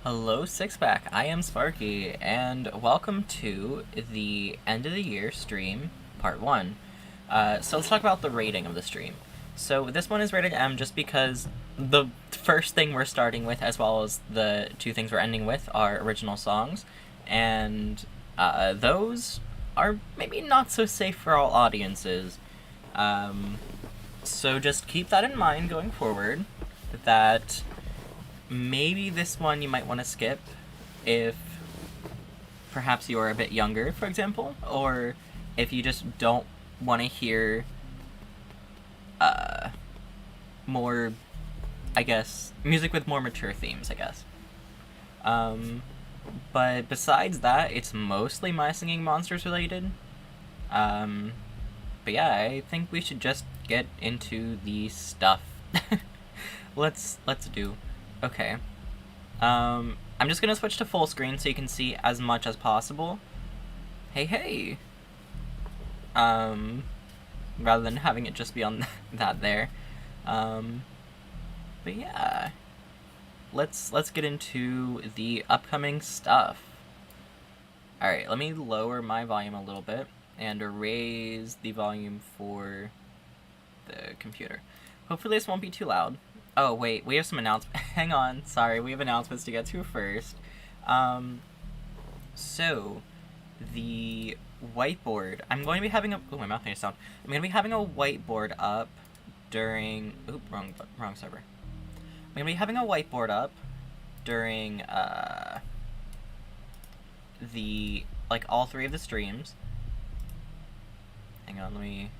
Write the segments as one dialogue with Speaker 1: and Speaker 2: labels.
Speaker 1: Hello, Six Pack. I am Sparky, and welcome to the end of the year stream, part 1. So let's talk about the rating of the stream. So this one is rated M just because the first thing we're starting with, as well as the two things we're ending with, are original songs, and those are maybe not so safe for all audiences. So just keep that in mind going forward, that maybe this one you might want to skip if perhaps you are a bit younger, for example, or if you just don't want to hear more, I guess, music with more mature themes, I guess. But besides that, it's mostly My Singing Monsters related. But yeah, I think we should just get into the stuff. Let's do. Okay. I'm just gonna switch to full screen so you can see as much as possible. Hey. Rather than having it just be on that there. But yeah. Let's get into the upcoming stuff. Alright, let me lower my volume a little bit and raise the volume for the computer. Hopefully this won't be too loud. Oh, wait, we have some announcements. Hang on, sorry, we have announcements to get to first. So, the whiteboard. I'm going to be having a... Oh, my mouth made a sound. I'm going to be having a whiteboard up during... Oop, wrong server. I'm going to be having a whiteboard up during, all three of the streams. Hang on, let me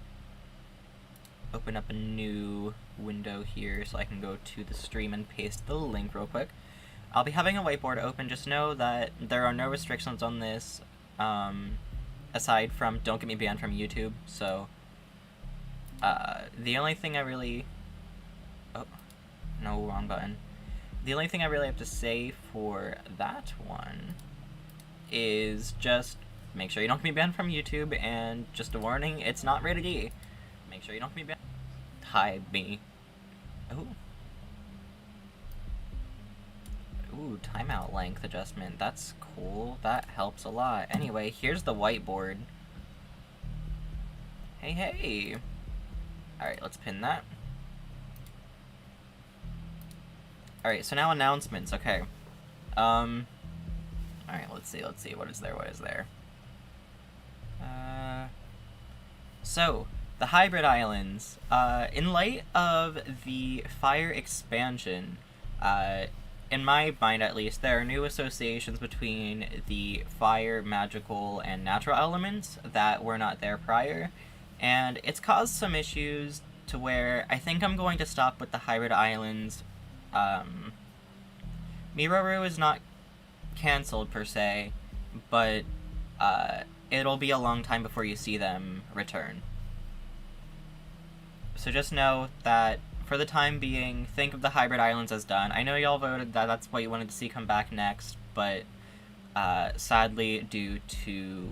Speaker 1: open up a new window here so I can go to the stream and paste the link real quick. I'll be having a whiteboard open. Just know that there are no restrictions on this, aside from don't get me banned from YouTube. So the only thing I really... Oh, no, wrong button. The only thing I really have to say for that one is just make sure you don't get me banned from YouTube, and just a warning, it's not rated E. Make sure you don't get me banned. Hi, me. Ooh, timeout length adjustment. That's cool. That helps a lot. Anyway, here's the whiteboard. Hey. Alright, let's pin that. Alright, so now announcements. Okay. Alright, let's see. What is there? So, the Hybrid Islands. In light of the Fire expansion, in my mind at least, there are new associations between the Fire, magical, and natural elements that were not there prior, and it's caused some issues to where I think I'm going to stop with the Hybrid Islands. Miroru is not cancelled per se, but it'll be a long time before you see them return. So just know that for the time being, think of the Hybrid Islands as done. I know y'all voted that that's what you wanted to see come back next, but sadly, due to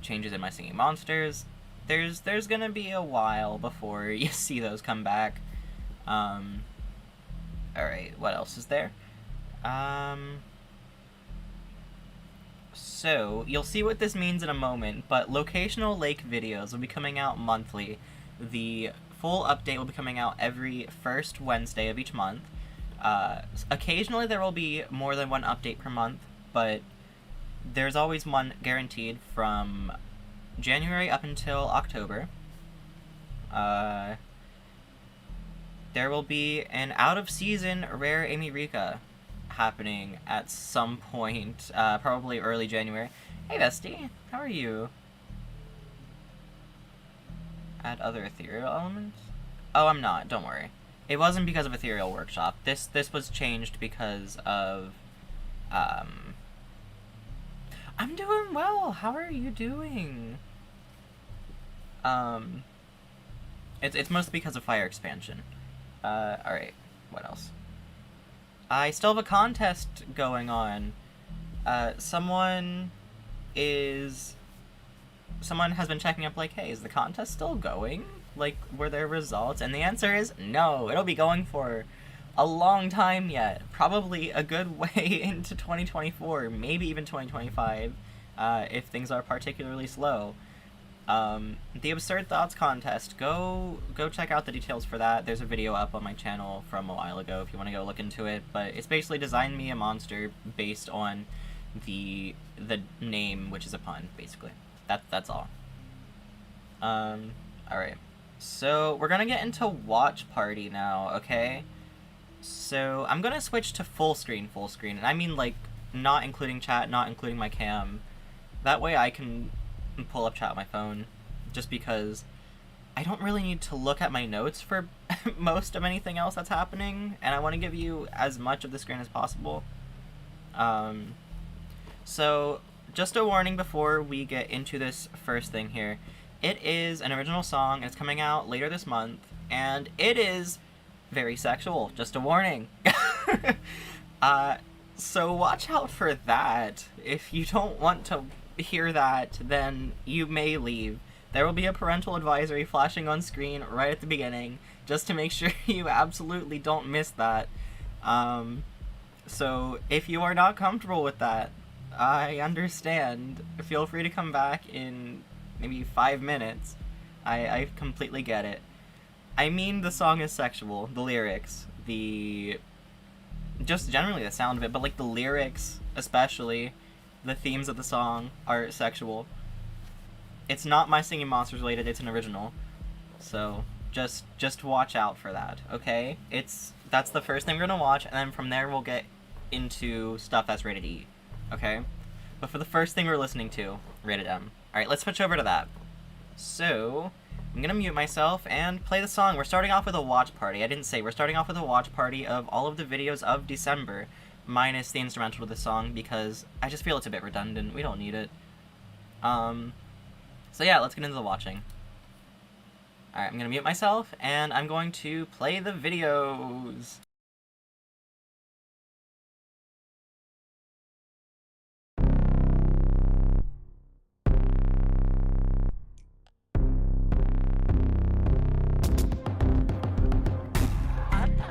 Speaker 1: changes in My Singing Monsters, there's gonna be a while before you see those come back. Alright, what else is there? So, you'll see what this means in a moment, but locational lake videos will be coming out monthly. The full update will be coming out every first Wednesday of each month. Occasionally there will be more than one update per month, but there's always one guaranteed from January up until October. There will be an out-of-season Rare Amy Rika happening at some point, probably early January. Hey, Bestie, how are you? Add other ethereal elements? Oh, I'm not, don't worry. It wasn't because of Ethereal Workshop. This was changed because of, I'm doing well, how are you doing? It's mostly because of Fire expansion. Alright, what else? I still have a contest going on. Someone has been checking up like, hey, is the contest still going? Like, were there results? And the answer is no. It'll be going for a long time yet. Probably a good way into 2024, maybe even 2025, if things are particularly slow. The Absurd Thoughts contest. Go check out the details for that. There's a video up on my channel from a while ago if you want to go look into it. But it's basically design me a monster based on the name, which is a pun, basically. That's all. Alright. So we're gonna get into watch party now, okay? So I'm gonna switch to full screen, and I mean like not including chat, not including my cam. That way I can pull up chat on my phone, just because I don't really need to look at my notes for most of anything else that's happening, and I want to give you as much of the screen as possible. So just a warning before we get into this first thing here. It is an original song, and it's coming out later this month, and it is very sexual, just a warning. So watch out for that. If you don't want to hear that, then you may leave. There will be a parental advisory flashing on screen right at the beginning, just to make sure you absolutely don't miss that. So if you are not comfortable with that, I understand. Feel free to come back in maybe 5 minutes. I completely get it. I mean, the song is sexual. The lyrics, just generally the sound of it, but like the lyrics especially, the themes of the song are sexual. It's not My Singing Monsters related, it's an original. So just watch out for that, okay? That's the first thing we're gonna watch, and then from there we'll get into stuff that's rated E, okay? But for the first thing we're listening to, rated M. Alright, let's switch over to that. So I'm gonna mute myself and play the song. We're starting off with a watch party. I didn't say, we're starting off with a watch party of all of the videos of December, minus the instrumental of the song, because I just feel it's a bit redundant. We don't need it. So yeah, let's get into the watching. Alright, I'm gonna mute myself, and I'm going to play the videos.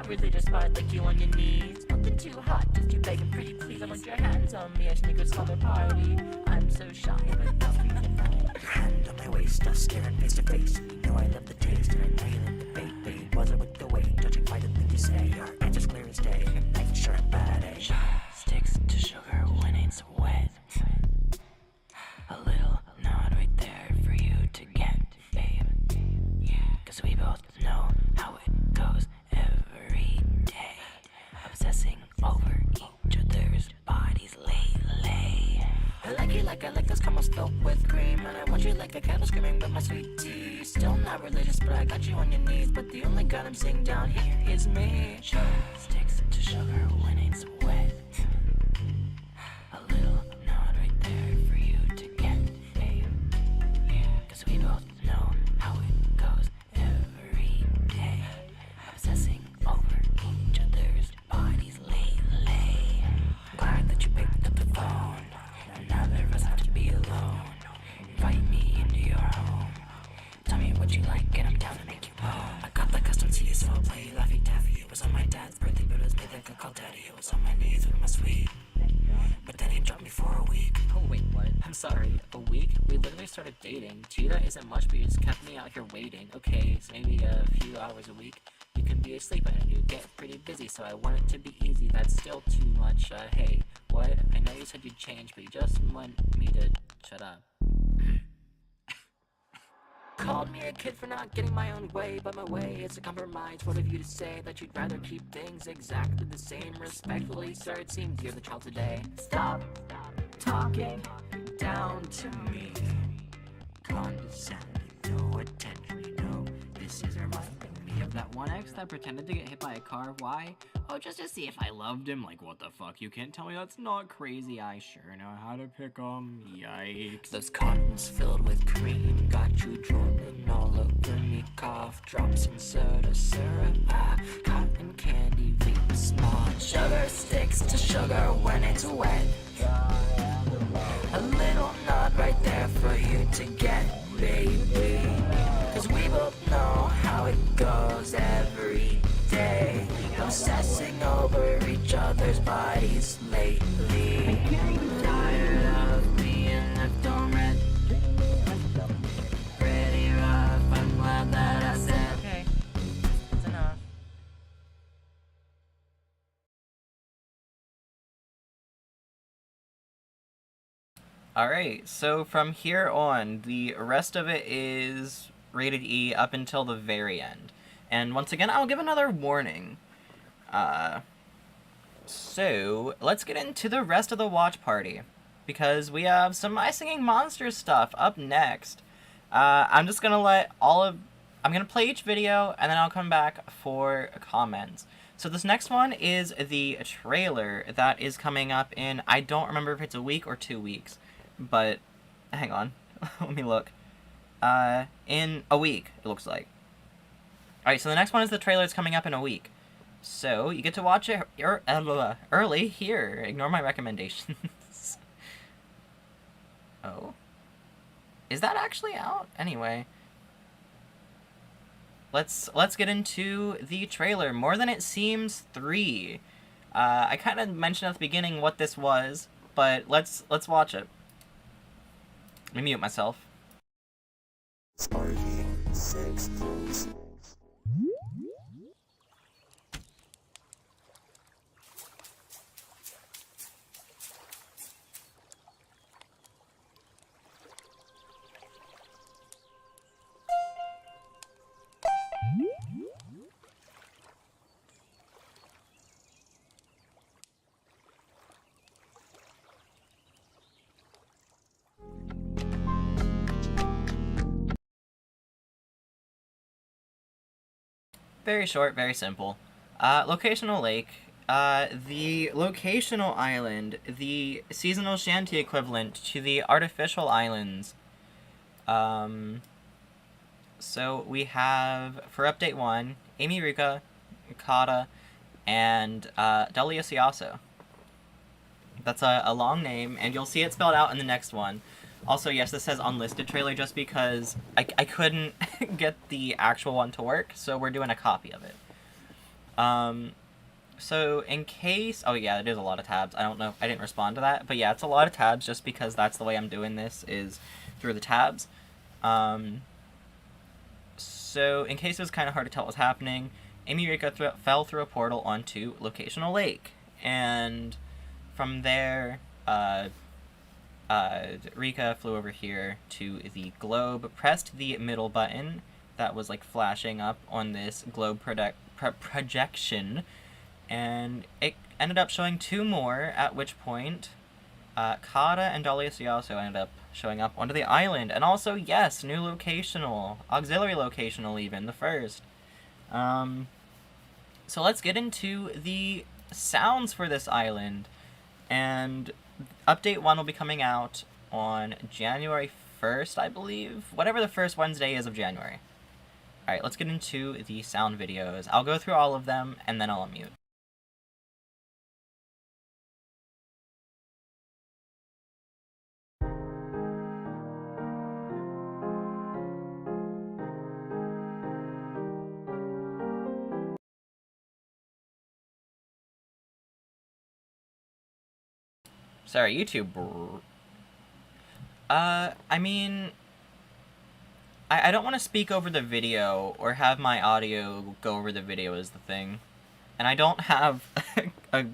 Speaker 2: Religious part, like you on your knees. Nothing too hot, just you begging pretty please. I want your hands on me, I sneak a slumber party. I'm so shy, but not for you tonight. Hand on my waist, us staring face to face. You know I love the taste, and I know you like the bait, babe. Was it with the weight, judging by the thing you say? Your answer's clear as day, life sure and bad, eh? Sticks to sugar when it's wet. A little nod right there for you to get, babe. Yeah, cause we both know how it goes. Every day, obsessing over each other's bodies lately. I like those caramels filled with cream, and I want you like a candle screaming with my sweet tea. Still not religious, but I got you on your knees. But the only God I'm seeing down here is me. Sticks to sugar when it's wet. A little nod right there for you to get, babe. Yeah, cause we both know how it goes every day. Obsessing over each other's bodies lately. Glad that you picked up the phone. None of us have to be alone. Invite me into your home. Tell me what you like, and I'm down to make you moan. I got the custom tea, so I'll play Laffy Taffy. It was on my dad's birthday, but it was made like a call daddy. It was on my knees with my sweet, but then he dropped me for a week.
Speaker 3: Oh wait, what? I'm sorry, a week? We literally started dating. Cheetah isn't much, but you just kept me out here waiting. Okay, so maybe a few hours a week. You can be asleep and you get pretty busy, so I want it to be easy. That's still too much. Hey, what? I know you said you'd change, but you just want me to shut up. Called me a kid for not getting my own way, but my way is a compromise. What of you to say that you'd rather keep things exactly the same? Respectfully, sir, it seems you're the child today. Stop talking down to me. Condescending, no attention, you know. This is reminding me of that one ex that pretended to get hit by a car. Why? Oh, just to see if I loved him. Like, what the fuck? You can't tell me that's not crazy. I sure know how to pick 'em. Yikes. Those cottons filled with cream got you drooling all over me. Cough drops and soda syrup. Cotton candy, vape, small. Sugar sticks to sugar when it's wet. A little nod right there there for you to get, baby. Cause we both know how it goes every day, obsessing over each other's bodies lately. Tired of being left on red. Pretty rough, I'm glad that I said.
Speaker 1: Okay, that's enough. Alright, so from here on, the rest of it is rated E up until the very end. And once again, I'll give another warning. So, let's get into the rest of the watch party. Because we have some My Singing Monsters stuff up next. I'm just gonna I'm gonna play each video, and then I'll come back for comments. So this next one is the trailer that is coming up in, I don't remember if it's a week or 2 weeks. But, hang on, let me look. In a week, it looks like. Alright, so the next one is the trailer that's coming up in a week. So, you get to watch it early here. Ignore my recommendations. Oh. Is that actually out? Anyway. Let's get into the trailer. More Than It Seems 3. I kind of mentioned at the beginning what this was, but let's watch it. Let me mute myself.
Speaker 4: Sparky, 6 Close.
Speaker 1: Very short, very simple. Locational lake. The locational island, the seasonal shanty equivalent to the artificial islands. So we have, for update 1, Amy Rika, Kata, and Delia Siaso. That's a long name, and you'll see it spelled out in the next one. Also, yes, this says unlisted trailer just because I couldn't get the actual one to work, so we're doing a copy of it. So in case... Oh yeah, it is a lot of tabs. I don't know. I didn't respond to that. But yeah, it's a lot of tabs just because that's the way I'm doing this, is through the tabs. So in case it was kind of hard to tell what was happening, Amy Rika fell through a portal onto Locational Lake. And from there... Rika flew over here to the globe, pressed the middle button that was like flashing up on this globe projection, and it ended up showing 2 more, at which point Kata and Dahlia Siaso ended up showing up onto the island. And also, yes, new locational, auxiliary locational even, the first. So let's get into the sounds for this island. And update 1 will be coming out on January 1st, I believe? Whatever the first Wednesday is of January. Alright, let's get into the sound videos. I'll go through all of them, and then I'll unmute. Sorry, YouTube. I mean... I don't want to speak over the video, or have my audio go over the video is the thing. And I don't have a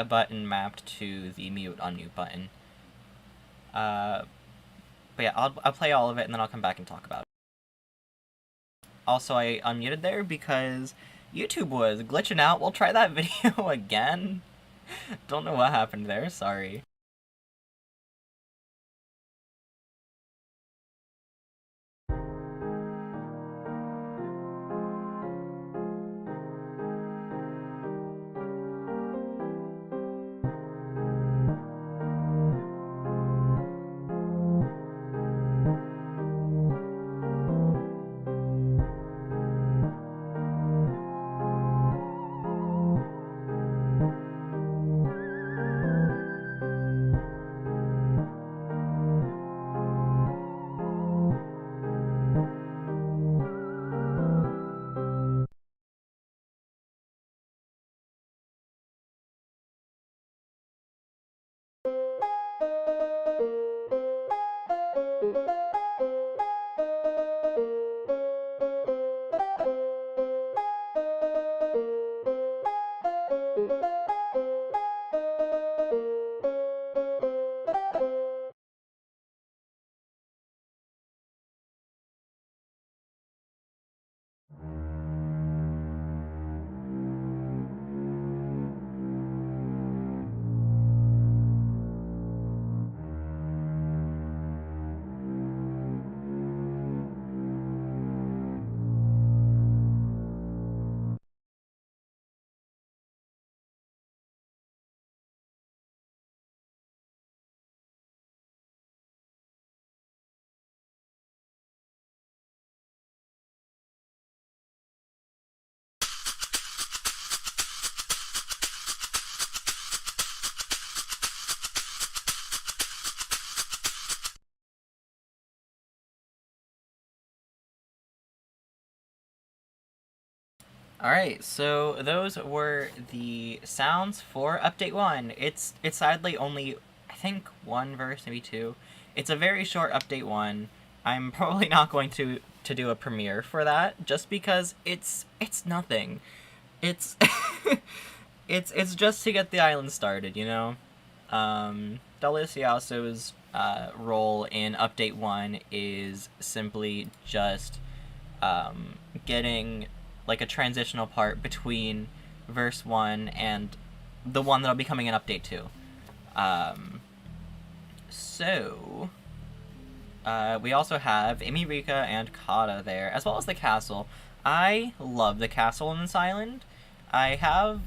Speaker 1: button mapped to the mute unmute button. But yeah, I'll play all of it, and then I'll come back and talk about it. Also, I unmuted there because YouTube was glitching out. We'll try that video again. Don't know what happened there, sorry. Alright, so those were the sounds for Update 1. It's sadly only, I think, one verse, maybe two. It's a very short Update 1. I'm probably not going to do a premiere for that, just because it's nothing. It's it's just to get the island started, you know? Deliciaso's role in Update 1 is simply just getting like a transitional part between verse 1 and the one that'll be coming in Update 2. We also have Amy, Rika, and Kata there, as well as the castle. I love the castle in this island. I have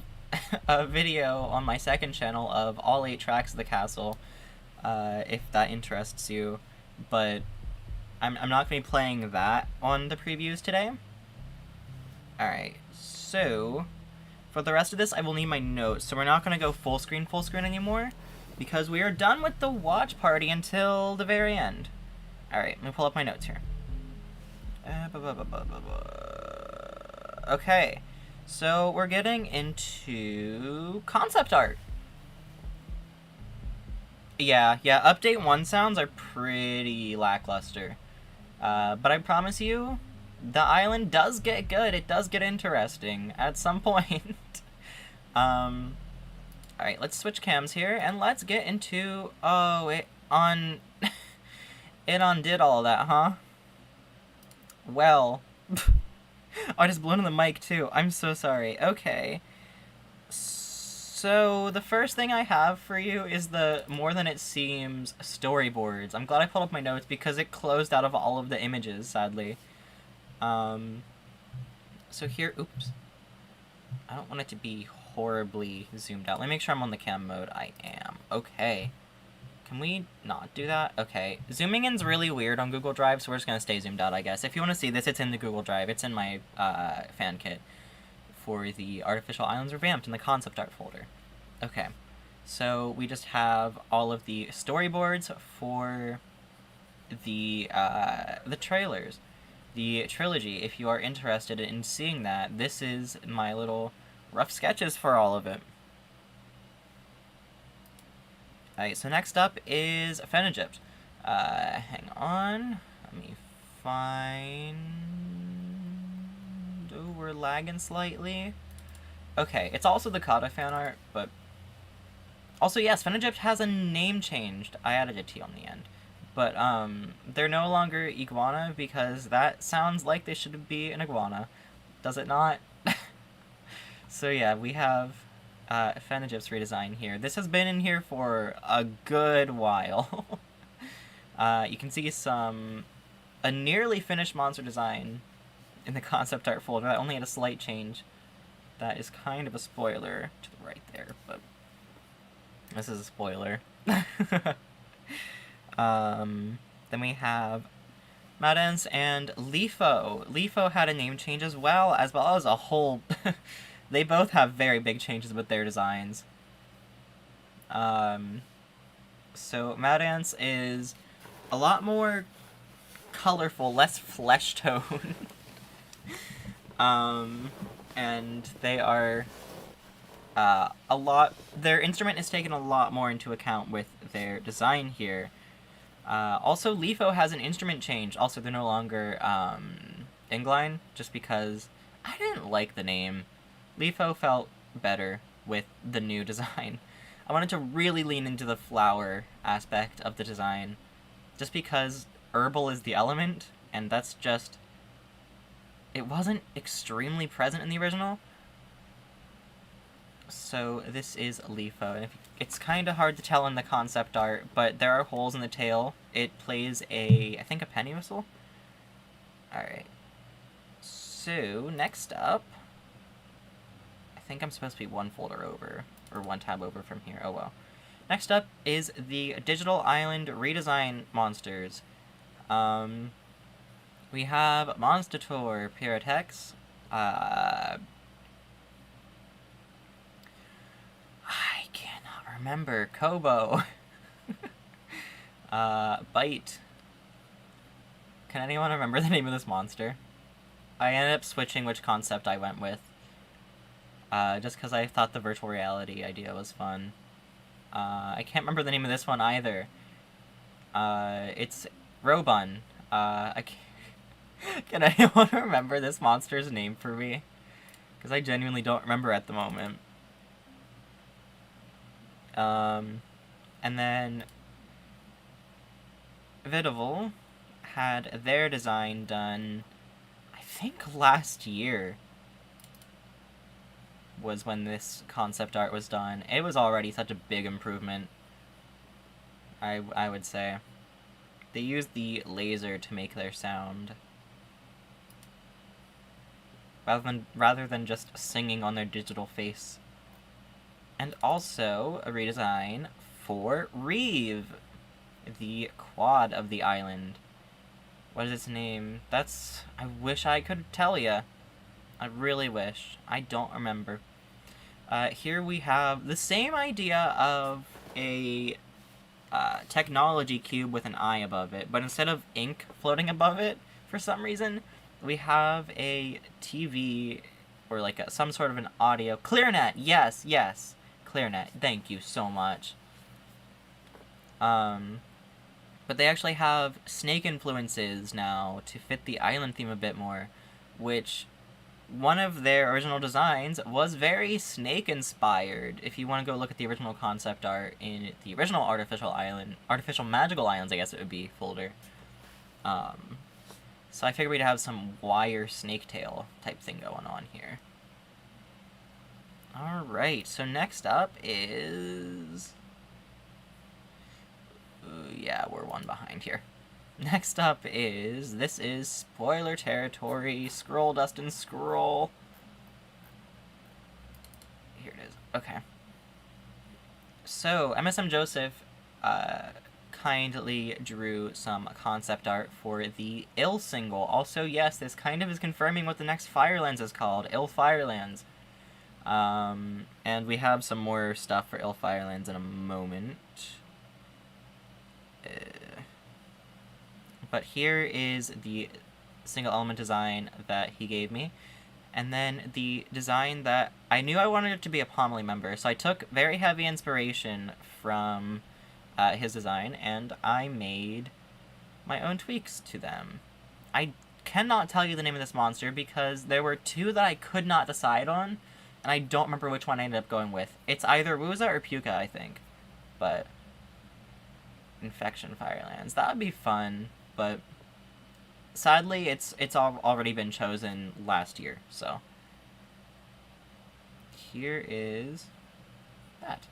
Speaker 1: a video on my second channel of all 8 tracks of the castle, if that interests you, but I'm not going to be playing that on the previews today. Alright, so for the rest of this I will need my notes, so we're not going to go full screen anymore, because we are done with the watch party until the very end. Alright, let me pull up my notes here. Okay, so we're getting into concept art. Yeah, Update 1 sounds are pretty lackluster. But I promise you, the island does get good. It does get interesting at some point. Alright, let's switch cams here, and let's get into... Oh, it undid all of that, huh? Well... I just blew into the mic, too. I'm so sorry. Okay. So, the first thing I have for you is the More Than It Seems storyboards. I'm glad I pulled up my notes because it closed out of all of the images, sadly. So here, oops. I don't want it to be horribly zoomed out. Let me make sure I'm on the cam mode. I am. Okay. Can we not do that? Okay. Zooming in's really weird on Google Drive, so we're just gonna stay zoomed out, I guess. If you want to see this, it's in the Google Drive. It's in my fan kit for the Artificial Islands Revamped in the concept art folder. Okay. So we just have all of the storyboards for the trailers. The trilogy, if you are interested in seeing that, this is my little rough sketches for all of it. Alright, so next up is Fen Egypt. Hang on. Let me find... Oh, we're lagging slightly. Okay, it's also the Kata fan art, but... Also, yes, Fen Egypt has a name changed. I added a T on the end. But, they're no longer iguana because that sounds like they should be an iguana. Does it not? So yeah, we have Fen Egypt's redesign here. This has been in here for a good while. You can see a nearly finished monster design in the concept art folder that only had a slight change. That is kind of a spoiler to the right there, but this is a spoiler. Then we have Madens and Lifo. Lifo had a name change as well as a whole... They both have very big changes with their designs. So Madens is a lot more colorful, less flesh tone. And they are their instrument is taken a lot more into account with their design here. Also, Lifo has an instrument change. Also, they're no longer Ingline, just because I didn't like the name. Lifo felt better with the new design. I wanted to really lean into the flower aspect of the design, just because herbal is the element, and that's just... It wasn't extremely present in the original. So this is Lifo, and it's kind of hard to tell in the concept art, but there are holes in the tail. It plays I think a penny whistle? Alright. So, next up... I think I'm supposed to be one folder over, or one tab over from here, oh well. Next up is the Digital Island redesign monsters. We have Monstator, Pyrotex, I cannot remember, Kobo, Bite. Can anyone remember the name of this monster? I ended up switching which concept I went with. just because I thought the virtual reality idea was fun. I can't remember the name of this one either. It's Robun. I can't... Can anyone remember this monster's name for me? Because I genuinely don't remember at the moment. And then Vidival had their design done, I think last year was when this concept art was done. It was already such a big improvement, I would say. They used the laser to make their sound, rather than just singing on their digital face. And also a redesign for Reeve, the quad of the island. What is its name? I wish I could tell ya. I really wish. I don't remember. Here we have the same idea of a technology cube with an eye above it, but instead of ink floating above it, for some reason, we have a TV, or like some sort of an audio... ClearNet! Yes, yes! ClearNet. Thank you so much. But they actually have snake influences now to fit the island theme a bit more, which one of their original designs was very snake-inspired. If you want to go look at the original concept art in the original Artificial Magical Islands, I guess it would be, folder. So I figured we'd have some wire snake-tail type thing going on here. Alright, so next up is... yeah, we're one behind here. Next up is... this is spoiler territory. Scroll, Dustin, scroll. Here it is. Okay. So, MSM Joseph kindly drew some concept art for the Ill single. Also, yes, this kind of is confirming what the next Firelands is called. Ill Firelands. And we have some more stuff for Ill Firelands in a moment. But here is the single element design that he gave me. And then the design that I knew I wanted it to be a Pomely member, so I took very heavy inspiration from his design, and I made my own tweaks to them. I cannot tell you the name of this monster because there were two that I could not decide on, and I don't remember which one I ended up going with. It's either Wuza or Puka, I think. But... Infection Firelands. That would be fun, but... sadly, it's already been chosen last year, so... here is... that.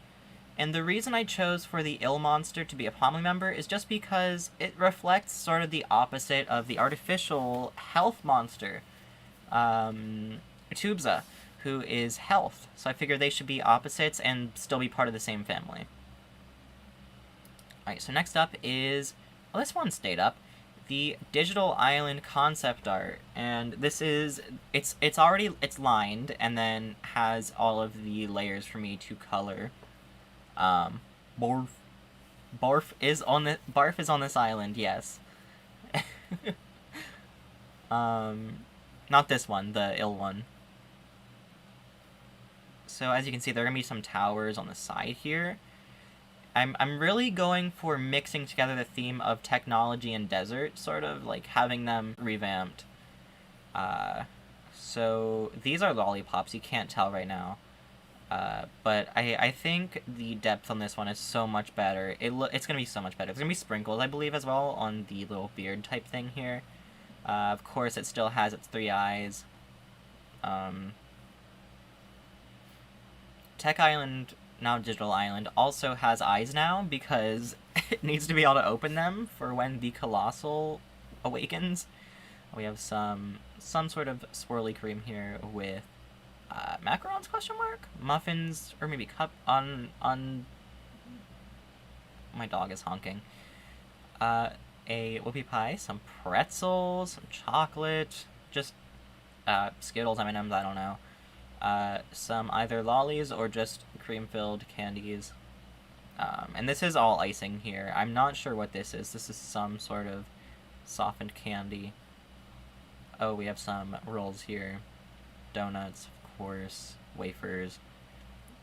Speaker 1: And the reason I chose for the Ill monster to be a Pomely member is just because it reflects sort of the opposite of the artificial health monster, Tubza, who is health. So I figured they should be opposites and still be part of the same family. Alright, so next up is... well, this one stayed up. The Digital Island concept art. And this is... it's lined, and then has all of the layers for me to color. Barf is on this island, yes. Not this one, the Ill one. So as you can see, there are gonna be some towers on the side here. I'm really going for mixing together the theme of technology and desert, sort of like having them revamped. So these are lollipops, you can't tell right now. But I think the depth on this one is so much better. It's going to be so much better. There's going to be sprinkles, I believe, as well, on the little beard type thing here. Of course, it still has its 3 eyes. Tech Island, now Digital Island, also has eyes now, because it needs to be able to open them for when the Colossal awakens. We have some sort of swirly cream here with... macarons, question mark? Muffins, or maybe cup on... my dog is honking. A whoopie pie, some pretzels, some chocolate, just, Skittles, M&Ms, I don't know. Some either lollies or just cream-filled candies. And this is all icing here. I'm not sure what this is. This is some sort of softened candy. Oh, we have some rolls here. Donuts, course, wafers.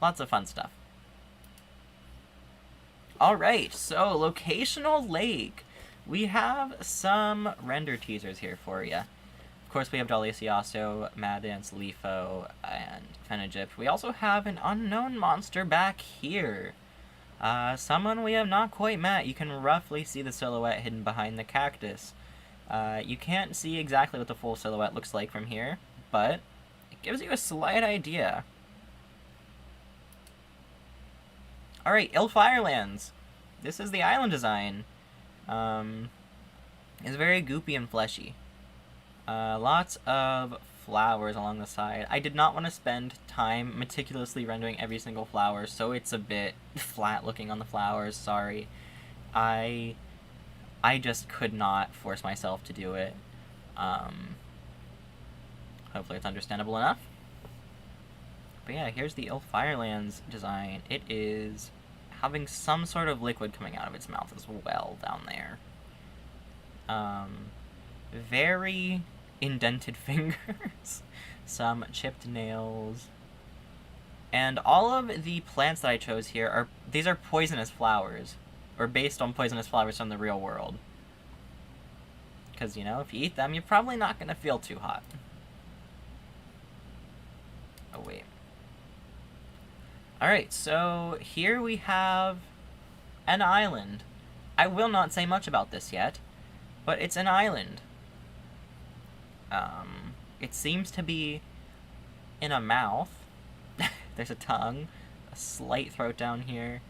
Speaker 1: Lots of fun stuff. Alright, so Locational Lake. We have some render teasers here for you. Of course, we have Daliasiaso, Mad Dance, Lifo, and Fenegypt. We also have an unknown monster back here. Someone we have not quite met. You can roughly see the silhouette hidden behind the cactus. You can't see exactly what the full silhouette looks like from here, but it gives you a slight idea. Alright, Ill Firelands. This is the island design. It's very goopy and fleshy. Lots of flowers along the side. I did not want to spend time meticulously rendering every single flower, so it's a bit flat looking on the flowers, sorry. I just could not force myself to do it. Hopefully it's understandable enough. But yeah, here's the Ill Firelands design. It is having some sort of liquid coming out of its mouth as well down there. Very indented fingers, some chipped nails, and all of the plants that I chose here these are poisonous flowers, or based on poisonous flowers from the real world. Because, you know, if you eat them, you're probably not going to feel too hot. Oh, wait. Alright, so here we have an island. I will not say much about this yet, but it's an island. It seems to be in a mouth. There's a tongue, a slight throat down here,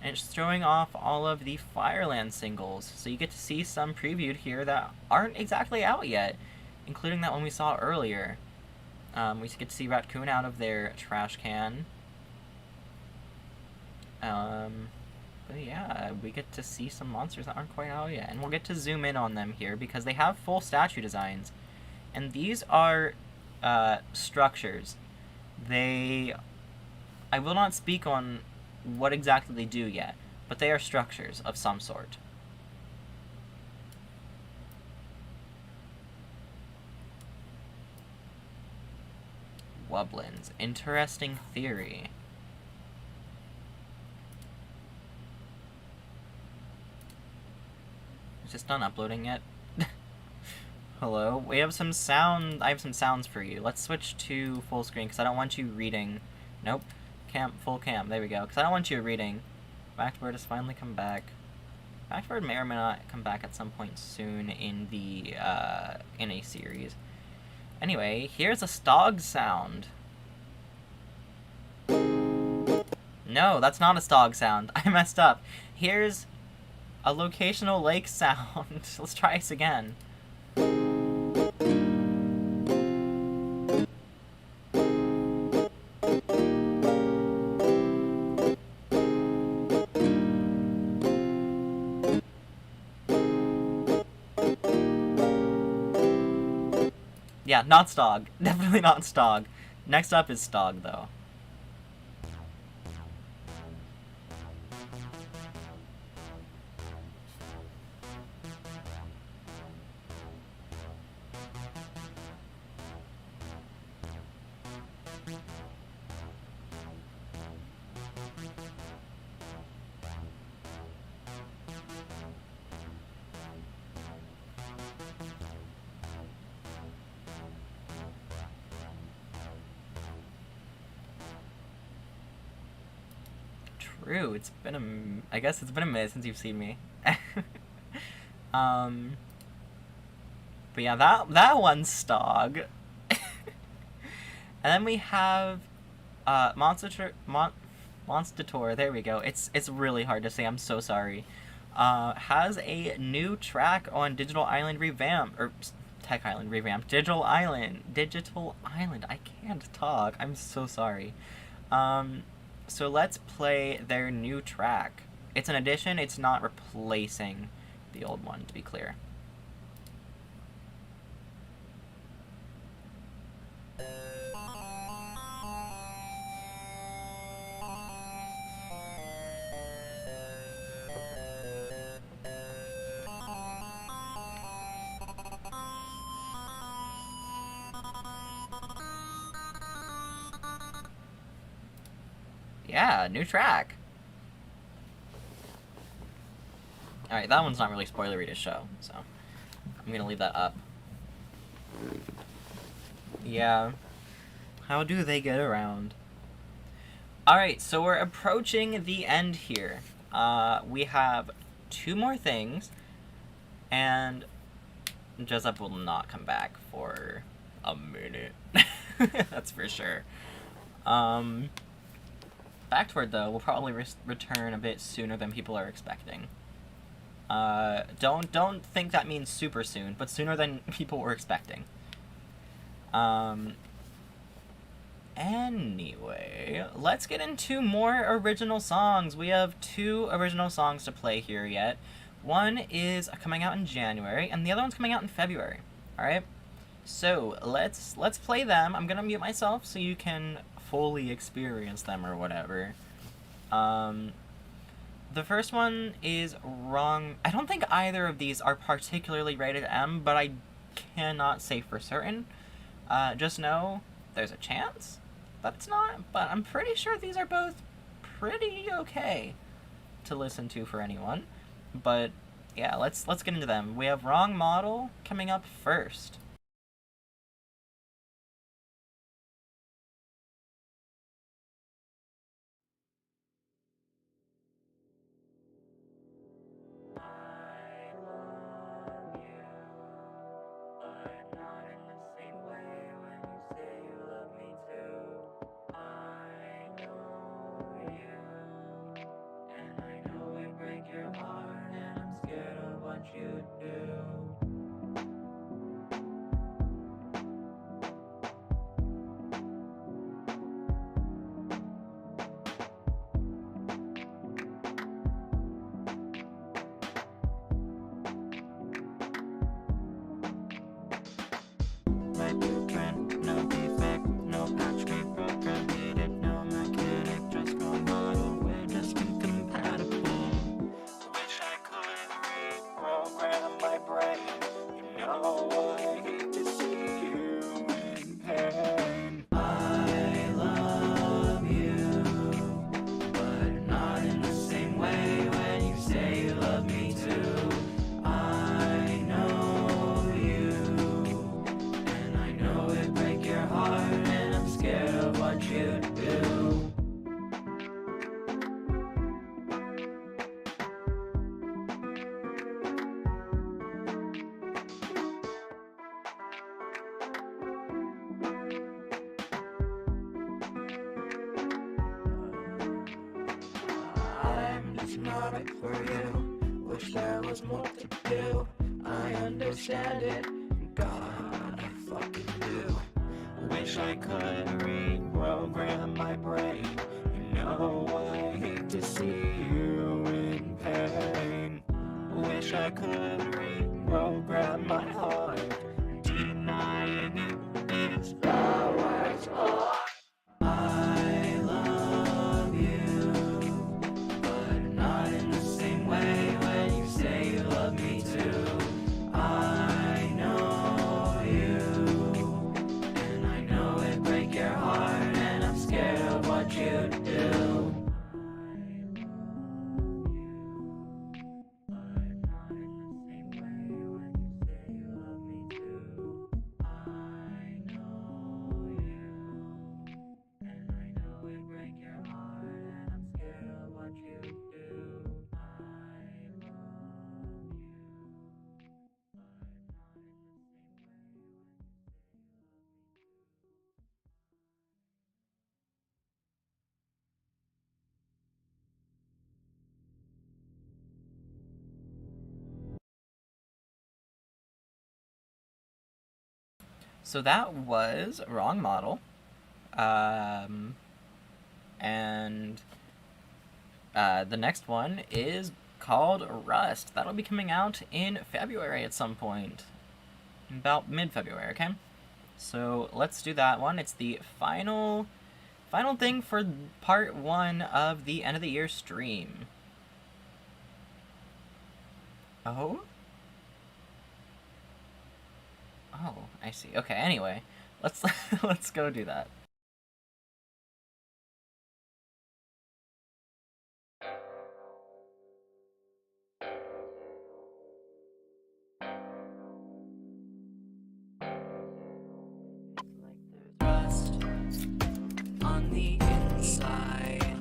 Speaker 1: and it's showing off all of the Fireland singles. So you get to see some previewed here that aren't exactly out yet, including that one we saw earlier. We get to see Raccoon out of their trash can. But yeah, we get to see some monsters that aren't quite out yet, and we'll get to zoom in on them here because they have full statue designs. And these are structures. I will not speak on what exactly they do yet, but they are structures of some sort. Wublins. Interesting theory. Is this done uploading yet? Hello? We have some sound. I have some sounds for you. Let's switch to full screen because I don't want you reading. Nope. Full cam. There we go. Because I don't want you reading. Backbird has finally come back. Backbird may or may not come back at some point soon in the in a series. Anyway, here's a Stog sound. No, that's not a Stog sound. I messed up. Here's a Locational Lake sound. Let's try this again. Yeah, not Stog. Definitely not Stog. Next up is Stog, though. True, it's been I guess it's been a minute since you've seen me. But yeah, that one's Stog. And then we have Monstator, there we go. It's really hard to say, I'm so sorry. Has a new track on Digital Island Revamp, or Tech Island Revamp. Digital Island, I can't talk, I'm so sorry. So let's play their new track. It's an addition, it's not replacing the old one, to be clear. Yeah, new track. Alright, that one's not really spoilery to show, so I'm gonna leave that up. Yeah. How do they get around? Alright, so we're approaching the end here. We have 2 more things, and Jessup will not come back for a minute. That's for sure. Backward, though, will probably return a bit sooner than people are expecting. Don't think that means super soon, but sooner than people were expecting. Anyway, let's get into more original songs. We have 2 original songs to play here yet. One is coming out in January, and the other one's coming out in February. Alright? So, let's play them. I'm gonna mute myself so you can fully experience them or whatever. The first one is Wrong... I don't think either of these are particularly rated M, but I cannot say for certain. Just know there's a chance that it's not, but I'm pretty sure these are both pretty okay to listen to for anyone. But yeah, let's get into them. We have Wrong Model coming up first.
Speaker 2: My blueprint, no defect, no patch, can't program needed, no mechanic, just no model, we're just incompatible. Wish I could reprogram my brain, you know I hate to see you in pain. I love you, but not in the same way when you say you love me too. I know you, and I know it break your heart, and I'm scared of what you do. I'm just not right for you. Wish there was more to do. I understand it. God, I fucking do. Wish I could reprogram my brain. You know I hate to see you in pain. Wish I could reprogram my heart. Denying it is the worst part. I love you, but not in the same way when you say you love me too. I know you, and I know it break your heart, and I'm scared of what you do.
Speaker 1: So that was Wrong Model. And the next one is called Rust. That'll be coming out in February at some point. About mid-February, okay? So let's do that one. It's the final thing for part 1 of the end of the year stream. Oh? Oh, I see. Okay, anyway. Let's let's go do that.
Speaker 3: on the inside.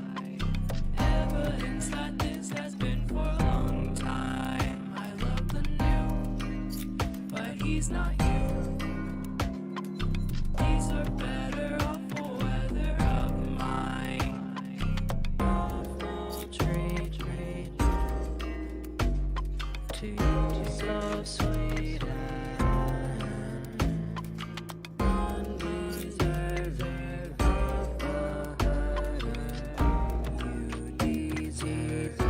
Speaker 3: Evidence that this has been for a long time. I love the new, but he's not you. These are better off a weather of mine. Awful trade to you so sweet and undeserving of a hurt. You deserve better.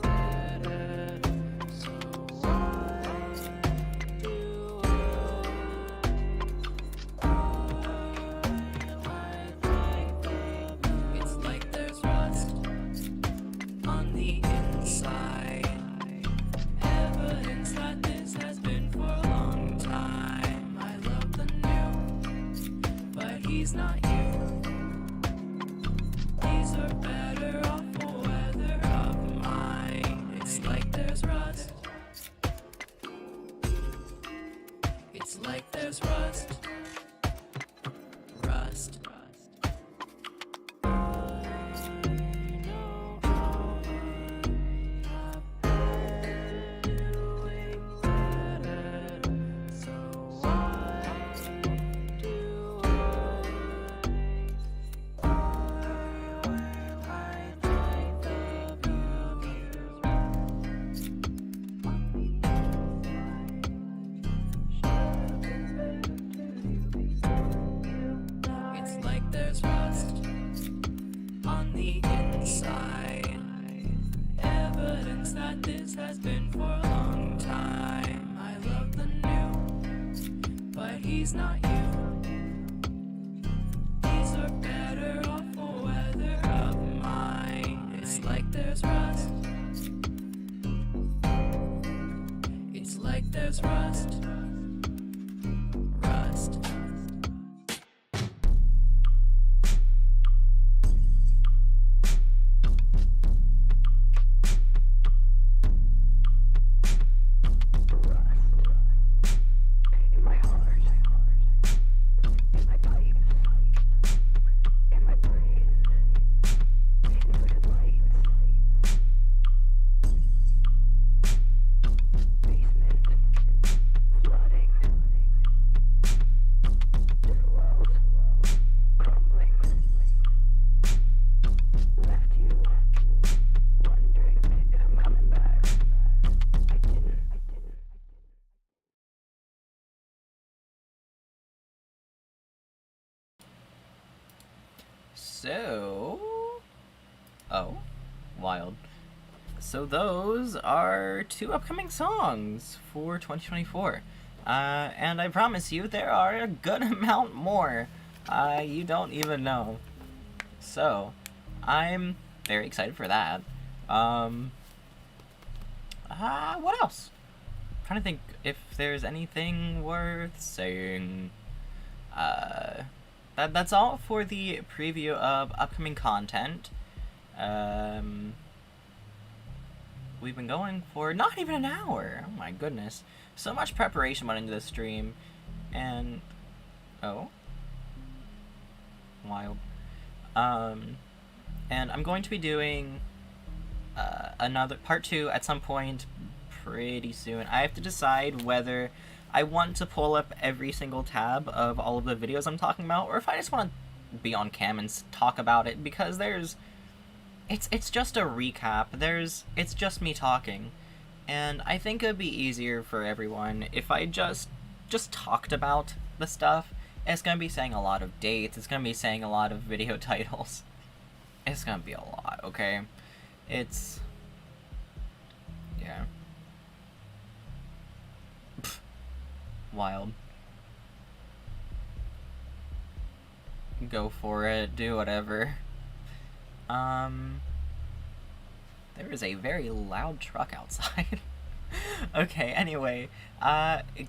Speaker 3: I know it's like there's rust on the inside. Evidence that this has been for a long time. I love the new, but he's not you. These are better off a weather of mine. It's like there's rust. It's like there's rust. Rust. It's like there's rust on the inside. Evidence that this has been for a long time. I love the new, but he's not you. These are better off a weather of mine. It's like there's rust. It's like there's rust. Rust.
Speaker 4: In my heart, in my pipes, in my brain, in the lights, basement, flooding, stairwells, crumbling, left you wondering if I'm coming back. I didn't.
Speaker 1: So, oh, wild. So those are 2 upcoming songs for 2024. And I promise you there are a good amount more. You don't even know. So, I'm very excited for that. What else? I'm trying to think if there's anything worth saying. That's all for the preview of upcoming content. We've been going for not even an hour. Oh my goodness. So much preparation went into this stream. And, oh. Wild. And I'm going to be doing another part 2 at some point pretty soon. I have to decide whether I want to pull up every single tab of all of the videos I'm talking about, or if I just want to be on cam and talk about it, because it's just a recap. It's just me talking, and I think it'd be easier for everyone if I just talked about the stuff. It's gonna be saying a lot of dates. It's gonna be saying a lot of video titles. It's gonna be a lot, okay? It's... yeah. Pfft. Wild. Go for it, do whatever. There is a very loud truck outside. Okay, anyway,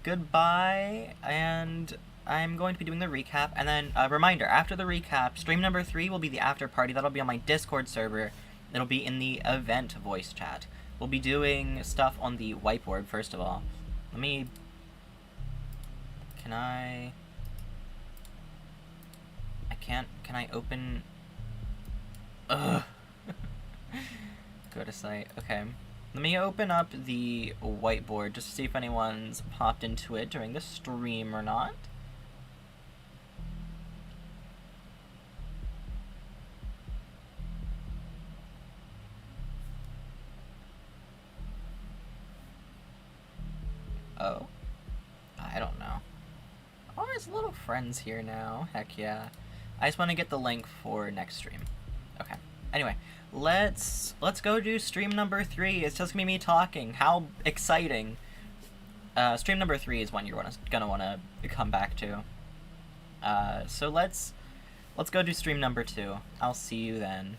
Speaker 1: goodbye, and I'm going to be doing the recap, and then a reminder, after the recap, stream number 3 will be the after party. That'll be on my Discord server. It'll be in the event voice chat. We'll be doing stuff on the whiteboard, first of all. Can I can't, can I open... Ugh. Go to site, okay. Let me open up the whiteboard just to see if anyone's popped into it during the stream or not. Oh? I don't know. Oh, there's little friends here now. Heck yeah. I just want to get the link for next stream. Okay. Anyway, let's go do stream number 3. It's just gonna be me talking. How exciting! Stream number 3 is one you're gonna want to come back to. So let's go do stream number 2. I'll see you then.